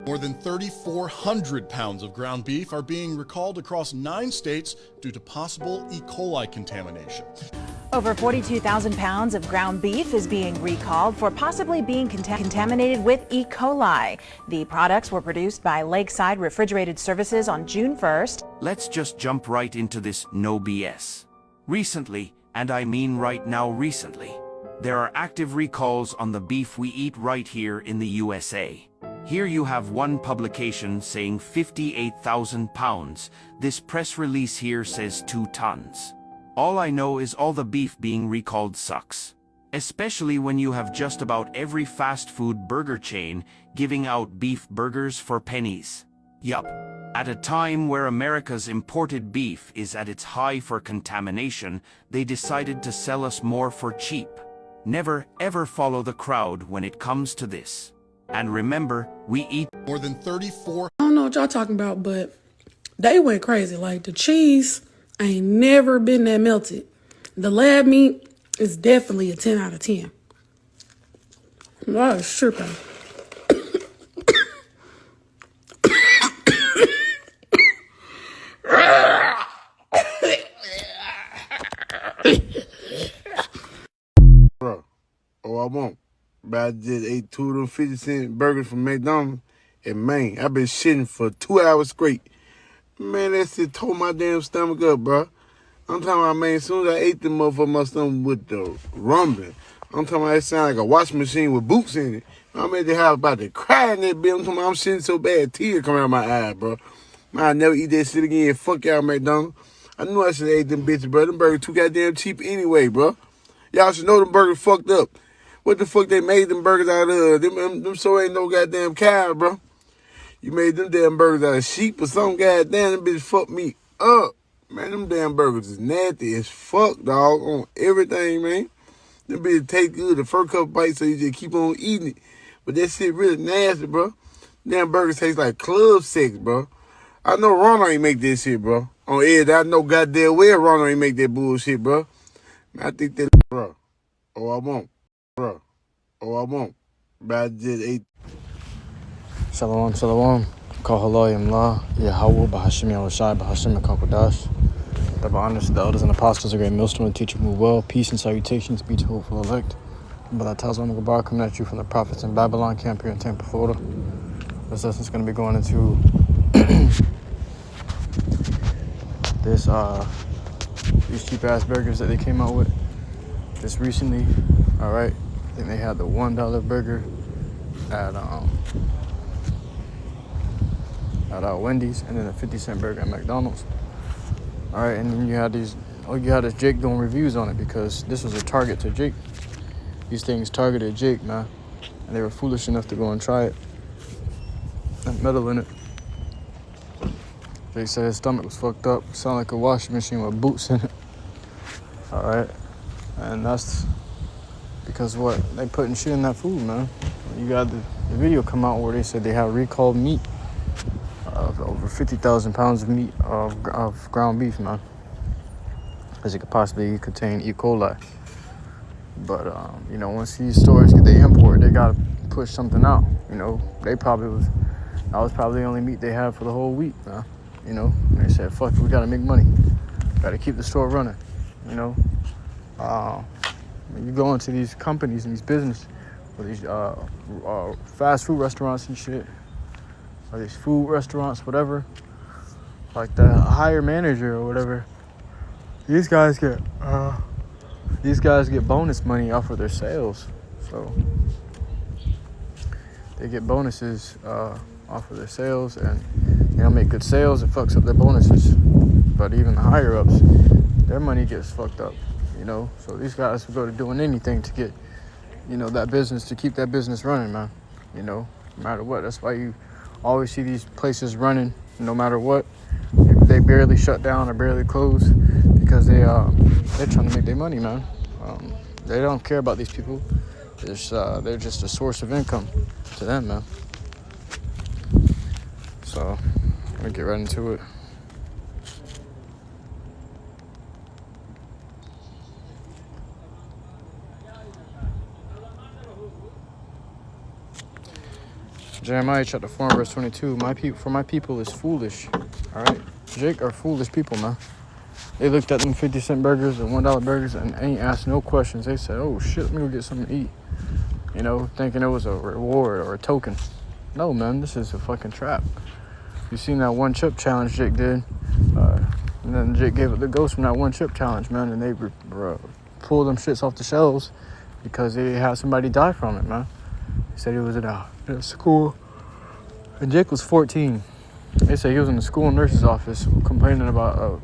More than 3,400 pounds of ground beef are being recalled across 9 states due to possible E. coli contamination. Over 42,000 pounds of ground beef is being recalled for possibly being contaminated with E. coli. The products were produced by Lakeside Refrigerated Services on June 1st. Let's just jump right into this no BS. Recently, and I mean right now recently, there are active recalls on the beef we eat right here in the USA. Here you have one publication saying 58,000 pounds. This press release here says 2 tons. All I know is all the beef being recalled sucks. Especially when you have just about every fast food burger chain giving out beef burgers for pennies. Yup. At a time where America's imported beef is at its high for contamination, they decided to sell us more for cheap. Never ever follow the crowd when it comes to this. And remember, we eat more than 34. I don't know what y'all talking about, but they went crazy. Like, the cheese ain't never been that melted. The lab meat is definitely a 10 out of 10. That is tripping. Bro, oh, I won't. But I just ate 2 of them 50-cent burgers from McDonald's. And man, I've been shitting for 2 hours straight. Man, that shit tore my damn stomach up, bro. I'm talking about, man, as soon as I ate them motherfucker, my stomach with the rumbling. I'm talking about it sound like a washing machine with boots in it. I'm at the house about to cry in that bitch. I'm talking about I'm shitting so bad, tears coming out of my eye, bro. Man, I'll never eat that shit again. Fuck y'all, McDonald's. I knew I should have ate them bitches, bro. Them burgers too goddamn cheap anyway, bro. Y'all should know them burgers fucked up. What the fuck they made them burgers out of? Them so ain't no goddamn cow, bro. You made them damn burgers out of sheep or something, goddamn. Them bitches fucked me up. Man, them damn burgers is nasty as fuck, dog, on everything, man. Them bitches taste good the first couple bites, so you just keep on eating it. But that shit really nasty, bro. Damn burgers taste like club sex, bro. I know Ronald ain't make this shit, bro. On edge, I know goddamn well Ronald ain't make that bullshit, bro. Man, I think that, bro. Oh, I won't. Bro. Oh, I won't. But I just ate. Shalom, shalom. HALALYAM, YAHAWAH, BAHASHAM, BAHASHAM, QADASH. The honors, the elders and apostles, a great millstone, teach you move well. Peace and salutations be to hopeful elect. But that Gabar coming at you from the prophets in Babylon camp here in Tampa, Florida. This lesson's going to be going into these cheap ass burgers that they came out with just recently. All right, I think they had the $1 burger at Wendy's, and then a 50-cent burger at McDonald's. All right, and then you had these. Oh, you had this Jake doing reviews on it because this was a target to Jake. These things targeted Jake, man, and they were foolish enough to go and try it and meddle in it. Jake said his stomach was fucked up, sounded like a washing machine with boots in it. All right, and that's because what they putting shit in that food, man. You got the video come out where they said they have recalled meat of over 50,000 pounds of meat of ground beef, man, because it could possibly contain E. coli. But you know, once these stores get the import, they gotta push something out. You know, that was probably the only meat they had for the whole week, man. You know, and they said, fuck it, we gotta make money, gotta keep the store running. You know, when you go into these companies and these business, or these fast food restaurants and shit, or these food restaurants, whatever, like the hire manager or whatever, these guys get bonus money off of their sales. So they get bonuses off of their sales, and they don't make good sales, it fucks up their bonuses. But even the higher ups, their money gets fucked up, you know. So these guys will go to doing anything to get, you know, that business, to keep that business running, man. You know, no matter what. That's why you always see these places running no matter what. They barely shut down or barely close because they're trying to make their money, man. They don't care about these people. They're just a source of income to them, man. So I'm gonna get right into it. Jeremiah chapter 4 and verse 22. For my people is foolish. All right? Jake are foolish people, man. They looked at them 50-cent burgers and $1 burgers and ain't asked no questions. They said, oh shit, let me go get something to eat. You know, thinking it was a reward or a token. No, man, this is a fucking trap. You seen that one chip challenge Jake did? And then Jake gave it the ghost from that one chip challenge, man. And they pulled them shits off the shelves because they had somebody die from it, man. He said he was at a school. And Jake was 14. They say he was in the school nurse's office complaining about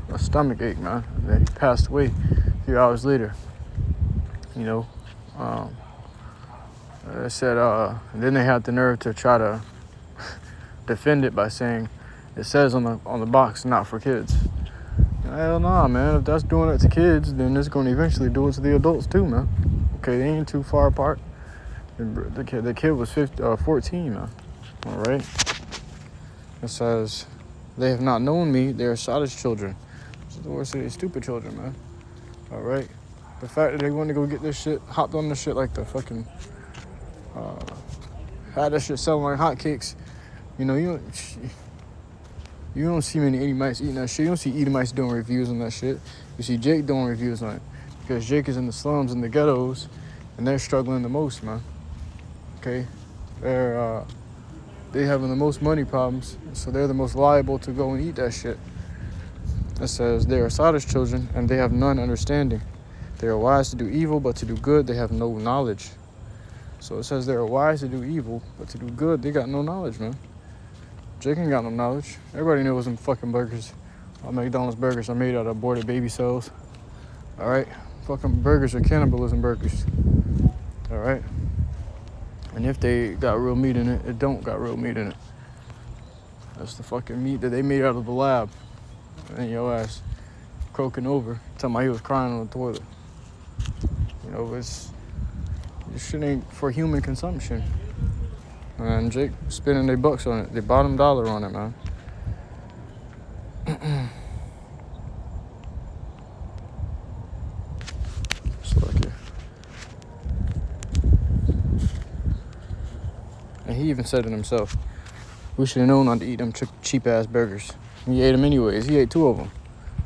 a stomach ache, man. And then he passed away a few hours later. You know, they said, and then they had the nerve to try to defend it by saying it says on the box, not for kids. Hell nah, man. If that's doing it to kids, then it's going to eventually do it to the adults too, man. Okay, they ain't too far apart. The kid was 14, man. All right. It says, they have not known me. They are childish children. The Lord said, stupid children, man. All right. The fact that they wanted to go get this shit, hopped on this shit like the fucking, had that shit selling like hotcakes. You know, you don't see many Edomites eating that shit. You don't see Edomites doing reviews on that shit. You see Jake doing reviews on it because Jake is in the slums and the ghettos, and they're struggling the most, man. Okay, they having the most money problems, so they're the most liable to go and eat that shit. It says they are childish children and they have none understanding. They are wise to do evil, but to do good they have no knowledge. So it says they are wise to do evil, but to do good they got no knowledge, man. Jake ain't got no knowledge. Everybody knows them fucking burgers. McDonald's burgers are made out of aborted baby cells. All right? Fucking burgers are cannibalism burgers. All right? And if they got real meat in it, it don't got real meat in it. That's the fucking meat that they made out of the lab. And your ass croaking over. Talking about he was crying on the toilet. You know, this shit ain't for human consumption. And Jake spending their bucks on it. They bottom dollar on it, man. So like it. And he even said it himself. We should have known not to eat them cheap ass burgers. He ate them anyways. He ate 2 of them.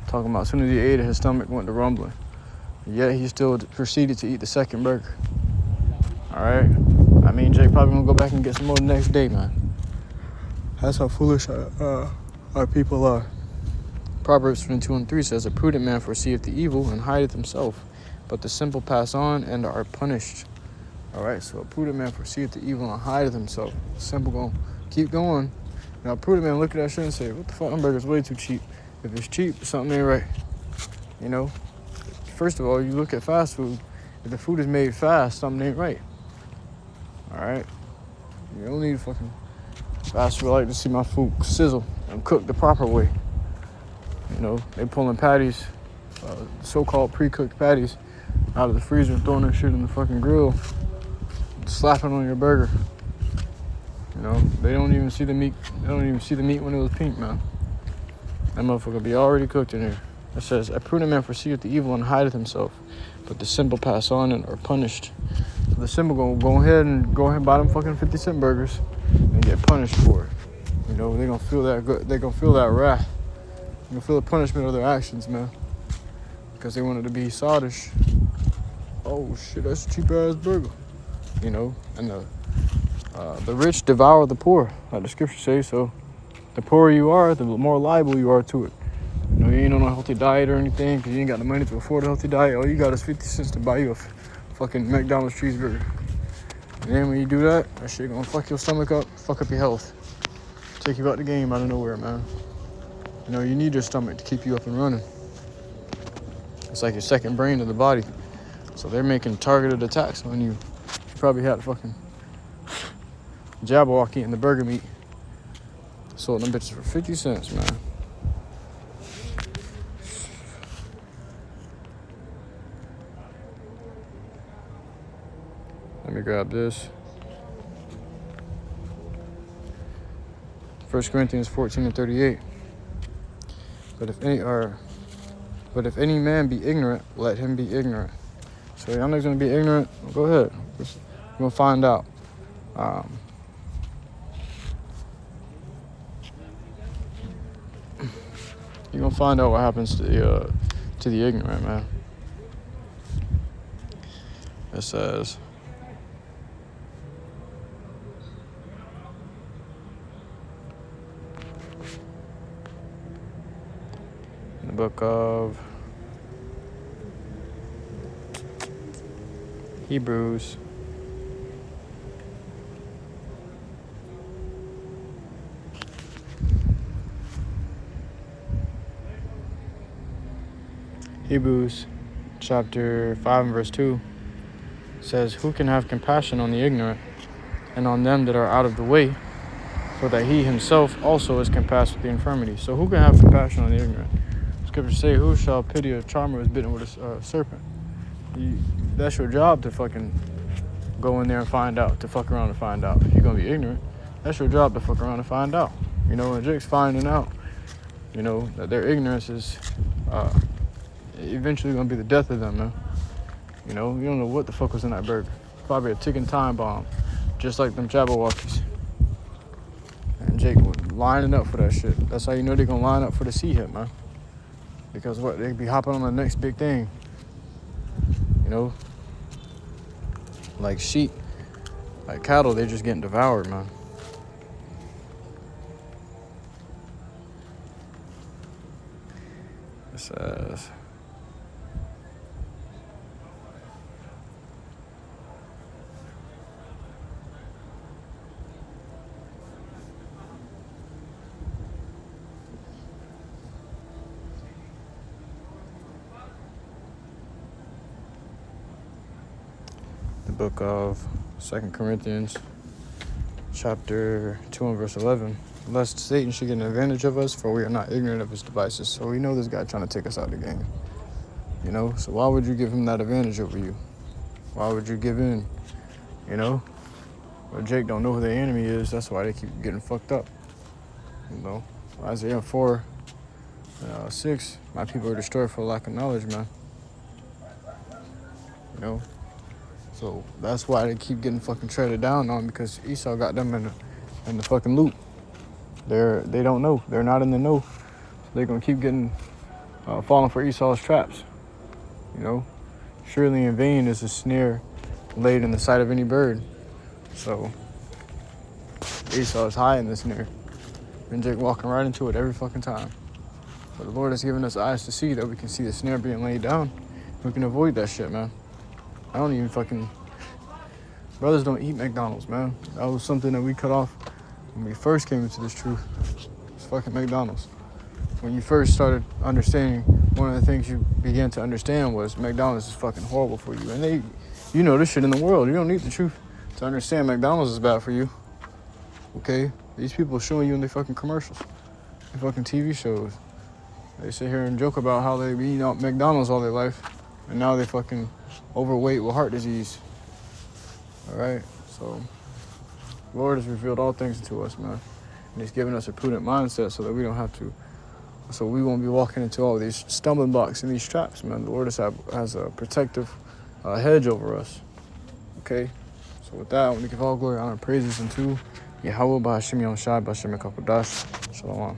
Talking about as soon as he ate it, his stomach went to rumbling. Yet he still proceeded to eat the second burger. All right. I mean, Jake probably gonna go back and get some more the next day, man. That's how foolish our people are. Proverbs 22:3 says, a prudent man foreseeth the evil and hideth himself, but the simple pass on and are punished. All right, so a prudent man foreseeth the evil and hideth himself. The simple gonna keep going. Now, a prudent man look at that shit and say, what the fuck, them burgers way too cheap. If it's cheap, something ain't right. You know? First of all, you look at fast food. If the food is made fast, something ain't right. All right? You don't need fucking fast food. I like to see my food sizzle and cook the proper way. You know, they pulling patties, so-called pre-cooked patties, out of the freezer and throwing that shit in the fucking grill, slapping on your burger. You know, they don't even see the meat. They don't even see the meat when it was pink, man. That motherfucker be already cooked in here. It says, a prudent man foreseeth the evil and hideth himself, but the simple pass on and are punished. So the simple gonna go ahead and buy them fucking 50-cent burgers and get punished for it. You know, they gonna feel that good. They gonna feel that wrath. They gonna feel the punishment of their actions, man. Because they wanted to be sodish. Oh shit, that's a cheap ass burger. You know, and the rich devour the poor, like the scripture says. So the poorer you are, the more liable you are to it. You know, you ain't on a healthy diet or anything because you ain't got the money to afford a healthy diet. All you got is 50 cents to buy you a fucking McDonald's cheeseburger. And then when you do that, that shit gonna fuck your stomach up, fuck up your health. Take you out the game out of nowhere, man. You know, you need your stomach to keep you up and running. It's like your second brain of the body. So they're making targeted attacks on you. You probably had a fucking Jabberwock eating the burger meat. Sold them bitches for 50 cents, man. Let me grab this. 1 Corinthians 14:38. But if any man be ignorant, let him be ignorant. So y'all niggas gonna be ignorant? Go ahead. We're gonna find out. You're gonna find out what happens to the ignorant, man. It says, in the book of Hebrews, chapter 5 and verse 2 says, who can have compassion on the ignorant and on them that are out of the way, for that he himself also is compassed with the infirmity. So who can have compassion on the ignorant? Scriptures say, who shall pity a charmer who is bitten with a serpent? That's your job to fucking go in there and find out, to fuck around and find out. If you're gonna be ignorant, that's your job to fuck around and find out. You know, and Jake's finding out, you know, that their ignorance is eventually gonna be the death of them, man. You know, you don't know what the fuck was in that burger. Probably a ticking time bomb, just like them Jabberwockies. And Jake was lining up for that shit. That's how you know they're gonna line up for the sea hit, man. Because what, they be hopping on the next big thing. You know? Like sheep, like cattle, they're just getting devoured, man. It says, the book of 2 Corinthians, chapter 2 and verse 11. Lest Satan should get an advantage of us, for we are not ignorant of his devices. So we know this guy trying to take us out of the game. You know, so why would you give him that advantage over you? Why would you give in? You know? But Jake don't know who the enemy is. That's why they keep getting fucked up. You know? Isaiah 4, 6, my people are destroyed for lack of knowledge, man. You know? So that's why they keep getting fucking treaded down on, because Esau got them in the fucking loop. They don't know. They're not in the know. So they're gonna keep getting falling for Esau's traps. You know, surely in vain is a snare laid in the sight of any bird. So Esau is high in the snare, and Jake walking right into it every fucking time. But the Lord has given us eyes to see that we can see the snare being laid down. We can avoid that shit, man. I don't even fucking... Brothers don't eat McDonald's, man. That was something that we cut off when we first came into this truth. It's fucking McDonald's. When you first started understanding, one of the things you began to understand was McDonald's is fucking horrible for you. And you know this shit in the world. You don't need the truth to understand McDonald's is bad for you. Okay? These people are showing you in their fucking commercials, their fucking TV shows. They sit here and joke about how they eat out McDonald's all their life, and now they fucking overweight with heart disease. All right? So, the Lord has revealed all things to us, man. And he's given us a prudent mindset so that we don't have to, so we won't be walking into all these stumbling blocks and these traps, man. The Lord has a protective hedge over us. Okay? So with that, I want to give all glory, honor, and praises unto YAHAWAH, BAHASHAM, QADASH. Shalom.